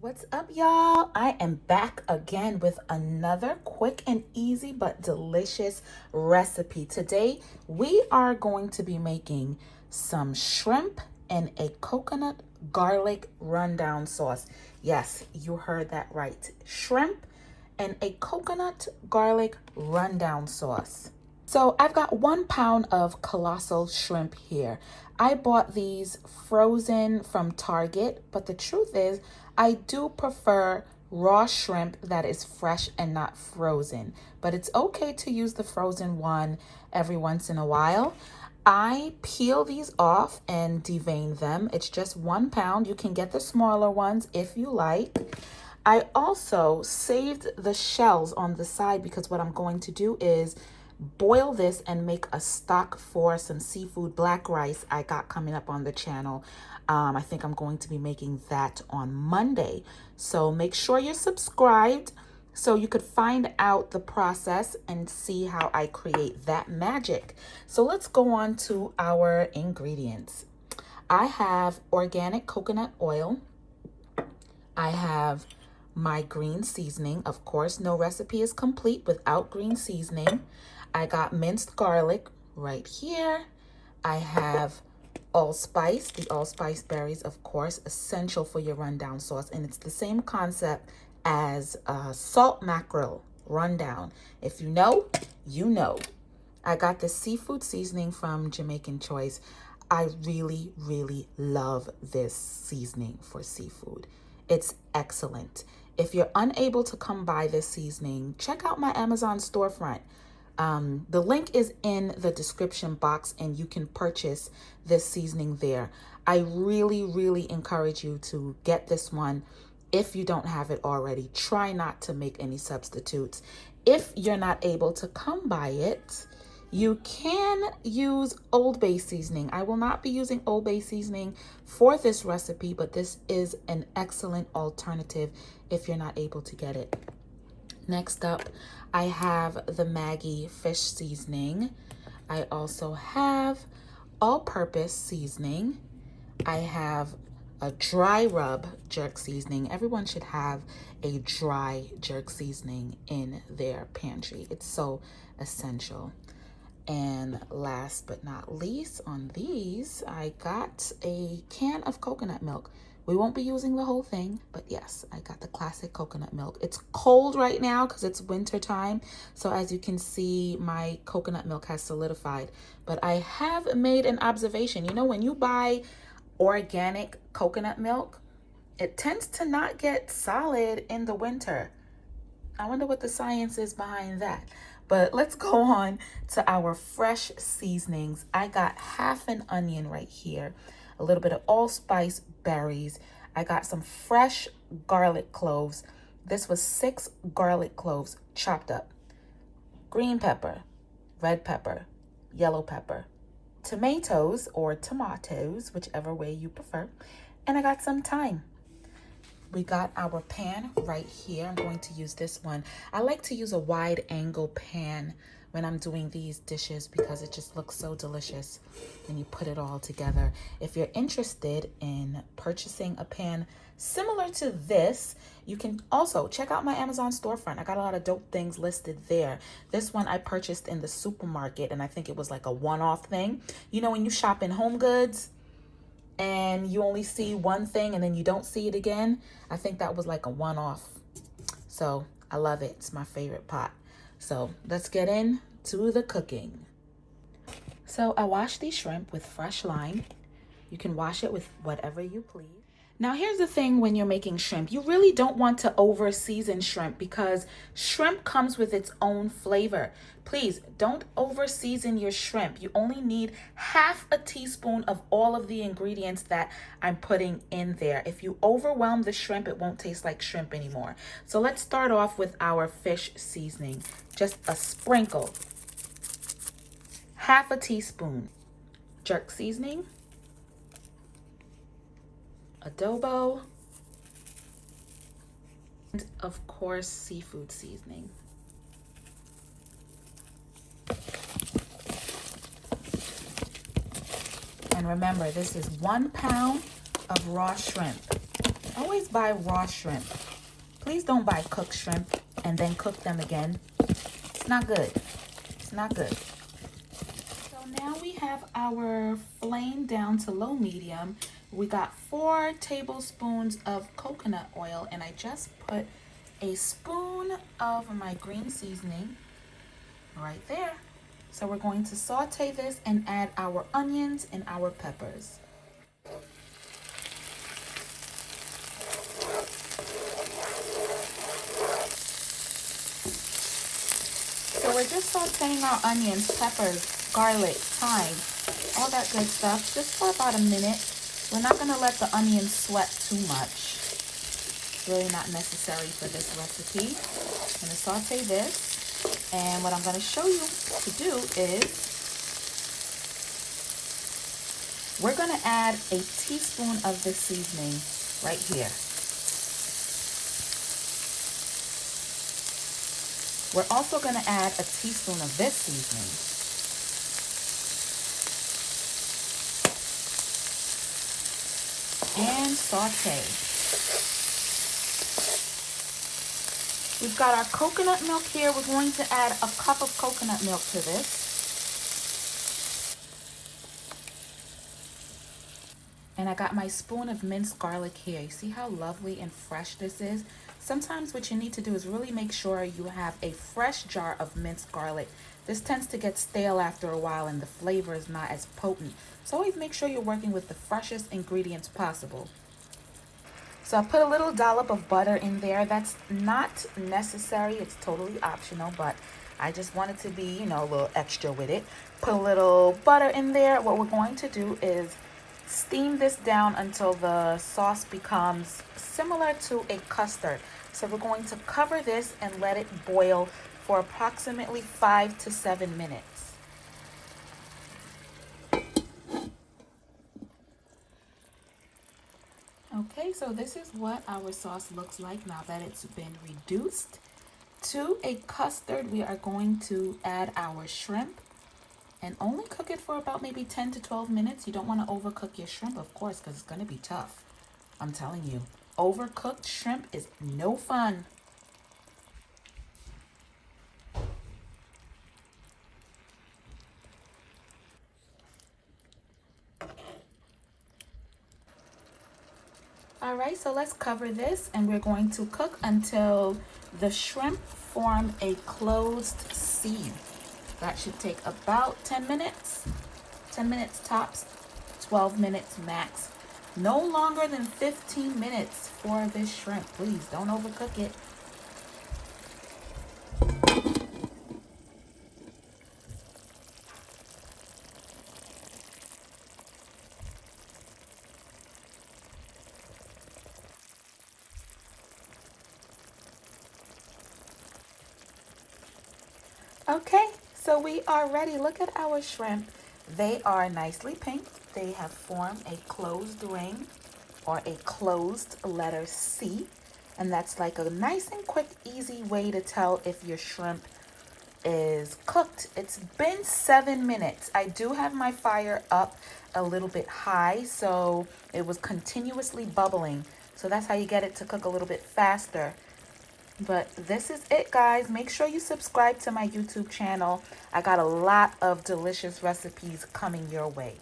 What's up, y'all? I am back again with another quick and easy but delicious recipe. Today, we are going to be making some shrimp and a coconut garlic rundown sauce. Yes, you heard that right. Shrimp and a coconut garlic rundown sauce. So I've got 1 pound of colossal shrimp here. I bought these frozen from Target, but the truth is I do prefer raw shrimp that is fresh and not frozen, but it's okay to use the frozen one every once in a while. I peel these off and devein them. It's just 1 pound. You can get the smaller ones if you like. I also saved the shells on the side because what I'm going to do is boil this and make a stock for some seafood black rice I got coming up on the channel. I think I'm going to be making that on Monday. So make sure you're subscribed so you could find out the process and see how I create that magic. So let's go on to our ingredients. I have organic coconut oil. I have my green seasoning. Of course, no recipe is complete without green seasoning. I got minced garlic right here. I have allspice, the allspice berries, of course, essential for your rundown sauce. And it's the same concept as salt mackerel rundown. If you know, you know. I got the seafood seasoning from Jamaican Choice. I really, really love this seasoning for seafood. It's excellent. If you're unable to come by this seasoning, check out my Amazon storefront. The link is in the description box and you can purchase this seasoning there. I really, really encourage you to get this one if you don't have it already. Try not to make any substitutes. If you're not able to come by it, you can use Old Bay seasoning. I will not be using Old Bay seasoning for this recipe, but this is an excellent alternative if you're not able to get it. Next up, I have the Maggi fish seasoning. I also have all-purpose seasoning. I have a dry rub jerk seasoning. Everyone should have a dry jerk seasoning in their pantry. It's so essential. And last but not least, on these, I got a can of coconut milk. We won't be using the whole thing, but yes, I got the classic coconut milk. It's cold right now because it's winter time. So as you can see, my coconut milk has solidified. But I have made an observation. You know, when you buy organic coconut milk, it tends to not get solid in the winter. I wonder what the science is behind that. But let's go on to our fresh seasonings. I got half an onion right here, a little bit of allspice berries. I got some fresh garlic cloves. This was 6 garlic cloves chopped up. Green pepper, red pepper, yellow pepper, tomatoes or tomatoes, whichever way you prefer. And I got some thyme. We got our pan right here. I'm going to use this one. I like to use a wide angle pan when I'm doing these dishes because it just looks so delicious when you put it all together. If you're interested in purchasing a pan similar to this, you can also check out my Amazon storefront. I got a lot of dope things listed there. This one I purchased in the supermarket and I think it was like a one-off thing. You know, when you shop in Home Goods and you only see one thing and then you don't see it again, I think that was like a one-off. So I love it. It's my favorite pot. So let's get into the cooking. So I washed these shrimp with fresh lime. You can wash it with whatever you please. Now here's the thing when you're making shrimp, you really don't want to over season shrimp because shrimp comes with its own flavor. Please don't over season your shrimp. You only need half a teaspoon of all of the ingredients that I'm putting in there. If you overwhelm the shrimp, it won't taste like shrimp anymore. So let's start off with our fish seasoning. Just a sprinkle, half a teaspoon jerk seasoning, adobo, and of course seafood seasoning. And remember, this is 1 pound of raw shrimp. Always buy raw shrimp. Please don't buy cooked shrimp and then cook them again. It's not good. It's not good. So now we have our flame down to low medium. We got 4 tablespoons of coconut oil, and I just put a spoon of my green seasoning right there. So we're going to saute this and add our onions and our peppers. So we're just sauteing our onions, peppers, garlic, thyme, all that good stuff, just for about a minute. We're not going to let the onions sweat too much. It's really not necessary for this recipe. I'm going to saute this, and what I'm going to show you to do is we're going to add a teaspoon of this seasoning right here. We're also going to add a teaspoon of this seasoning. And saute. We've got our coconut milk here. We're going to add a cup of coconut milk to this. And I got my spoon of minced garlic here. You see how lovely and fresh this is? Sometimes what you need to do is really make sure you have a fresh jar of minced garlic. This tends to get stale after a while and the flavor is not as potent. So always make sure you're working with the freshest ingredients possible. So I put a little dollop of butter in there. That's not necessary. It's totally optional, but I just wanted to be, a little extra with it. Put a little butter in there. What we're going to do is steam this down until the sauce becomes similar to a custard. So we're going to cover this and let it boil for approximately 5 to 7 minutes. Okay, so this is what our sauce looks like now that it's been reduced to a custard. We are going to add our shrimp and only cook it for about maybe 10 to 12 minutes. You don't want to overcook your shrimp, of course, because it's going to be tough. I'm telling you, overcooked shrimp is no fun. All right, so let's cover this and we're going to cook until the shrimp form a closed C. That should take about 10 minutes, 10 minutes tops, 12 minutes max. No longer than 15 minutes for this shrimp. Please don't overcook it. Okay, so we are ready. Look at our shrimp. They are nicely pink. They have formed a closed ring or a closed letter C. And that's like a nice and quick, easy way to tell if your shrimp is cooked. It's been 7 minutes. I do have my fire up a little bit high, so it was continuously bubbling. So that's how you get it to cook a little bit faster. But this is it, guys. Make sure you subscribe to my YouTube channel. I got a lot of delicious recipes coming your way.